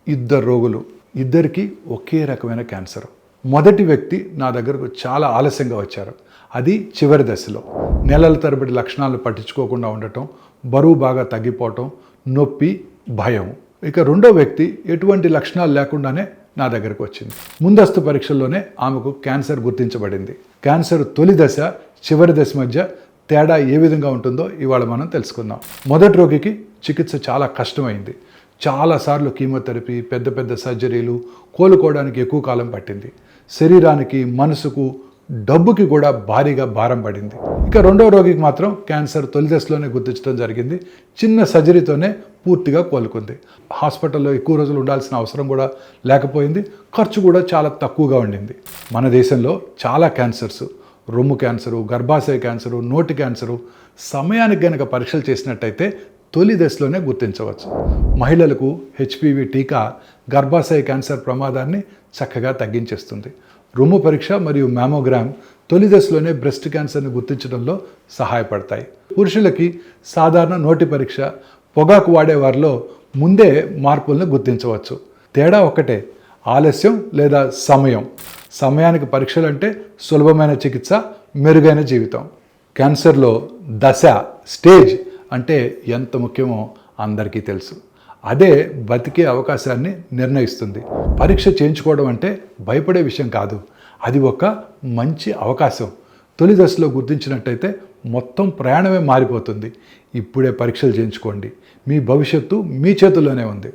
ఇద్దరు రోగులు, ఇద్దరికి ఒకే రకమైన క్యాన్సర్. మొదటి వ్యక్తి నా దగ్గరకు చాలా ఆలస్యంగా వచ్చారు. అది చివరి దశలో. నెలల తరబడి లక్షణాలు పట్టించుకోకుండా ఉండటం, బరువు బాగా తగ్గిపోవటం, నొప్పి, భయం. ఇక రెండో వ్యక్తి ఎటువంటి లక్షణాలు లేకుండానే నా దగ్గరకు వచ్చింది. ముందస్తు పరీక్షల్లోనే ఆమెకు క్యాన్సర్ గుర్తించబడింది. క్యాన్సర్ తొలి దశ, చివరి దశ మధ్య తేడా ఏ విధంగా ఉంటుందో ఇవాళ మనం తెలుసుకుందాం. మొదటి రోగికి చికిత్స చాలా కష్టమైంది. చాలాసార్లు కీమోథెరపీ, పెద్ద పెద్ద సర్జరీలు, కోలుకోవడానికి ఎక్కువ కాలం పట్టింది. శరీరానికి, మనసుకు, డబ్బుకి కూడా భారీగా భారం పడింది. ఇక రెండవ రోగికి మాత్రం క్యాన్సర్ తొలి దశలోనే గుర్తించడం జరిగింది. చిన్న సర్జరీతోనే పూర్తిగా కోలుకుంది. హాస్పిటల్లో ఎక్కువ రోజులు ఉండాల్సిన అవసరం కూడా లేకపోయింది. ఖర్చు కూడా చాలా తక్కువగా ఉండింది. మన దేశంలో చాలా క్యాన్సర్స్, రొమ్ము క్యాన్సరు, గర్భాశయ క్యాన్సరు, నోటి క్యాన్సరు సమయానికి గనక పరీక్షలు చేసినట్టయితే తొలి దశలోనే గుర్తించవచ్చు. మహిళలకు హెచ్పివి టీకా గర్భాశయ క్యాన్సర్ ప్రమాదాన్ని చక్కగా తగ్గించేస్తుంది. రొమ్ము పరీక్ష మరియు మ్యామోగ్రామ్ తొలి దశలోనే బ్రెస్ట్ క్యాన్సర్ని గుర్తించడంలో సహాయపడతాయి. పురుషులకి సాధారణ నోటి పరీక్ష, పొగాకు వాడే వారిలో ముందే మార్పులను గుర్తించవచ్చు. తేడా ఒక్కటే, ఆలస్యం లేదా సమయం. సమయానికి పరీక్షలు అంటే సులభమైన చికిత్స, మెరుగైన జీవితం. క్యాన్సర్లో దశ, స్టేజ్ అంటే ఎంత ముఖ్యమో అందరికీ తెలుసు. అదే బతికే అవకాశాన్ని నిర్ణయిస్తుంది. పరీక్ష చేయించుకోవడం అంటే భయపడే విషయం కాదు. అది ఒక మంచి అవకాశం. తొలి దశలో గుర్తించినట్టయితే మొత్తం ప్రయాణమే మారిపోతుంది. ఇప్పుడే పరీక్షలు చేయించుకోండి. మీ భవిష్యత్తు మీ చేతుల్లోనే ఉంది.